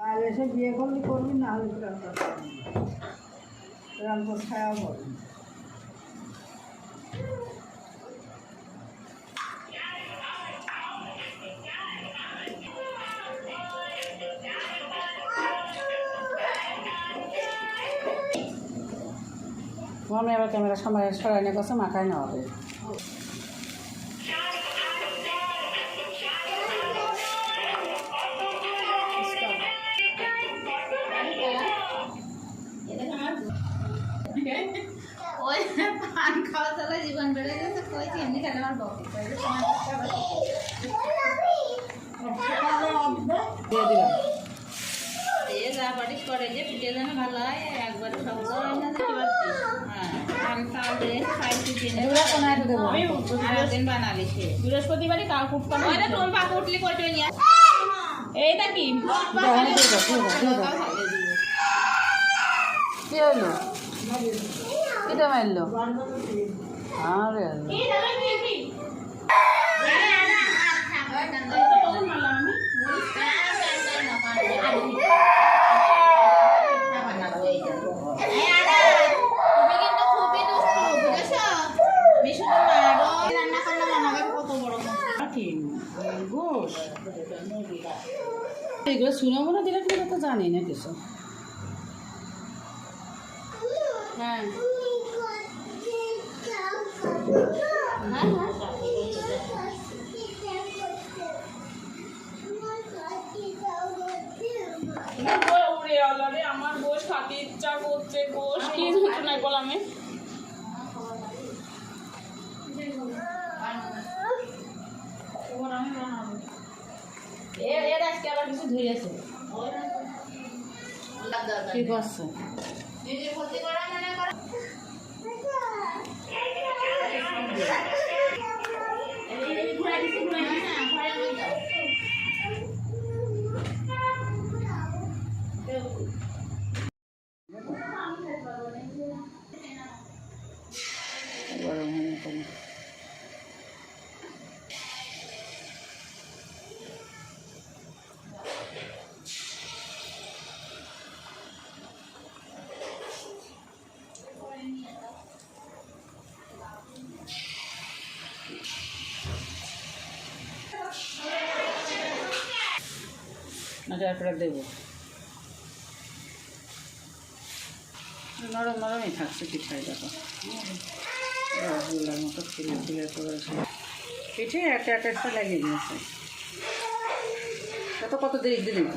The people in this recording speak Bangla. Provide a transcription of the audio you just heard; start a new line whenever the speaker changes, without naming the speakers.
আর এসে বিয়ে করলে করবি, না হলে রান্না খাওয়া করবি। মনে এবার ক্যামেরা সময় সরাই কাছে মাখায় নেওয়া হবে।
পান খাওয়া চলা জীবন বেড়ে গেছে, কইছি এমনি খেলে আমার বকে
দিয়ে দিলাম।
দিয়ে যা পাটিস করে যে পিঠে যেন ভালো হয়, একবারে সব দিন বানালি সে বৃহস্পতিবারই কাউ কুটকা তোর পা কুটলি কইতে নিয়ে এইটা কি
কি হইলো? কিটা মারলো? আরে এগুলো শুনবো না, দিলে কিন্তু তো জানি না কিছু।
হ্যাঁ
আমার গোশ খাতে ইচ্ছা করছে, গোশ কি ঘটনা বলামে
এর আজকে আবার কিছু ধুয়েছে
কি করছে?
নিজের ক্ষতি করা মনে করা
তারপরে দেবো। নরম নরমই থাকছে পিঠায়, দেখো রসগোল্লার মতো ফুলে ফুলে করেছে পিঠে। একটা লাগিয়ে দিয়েছে। কত দেরি দিলেন।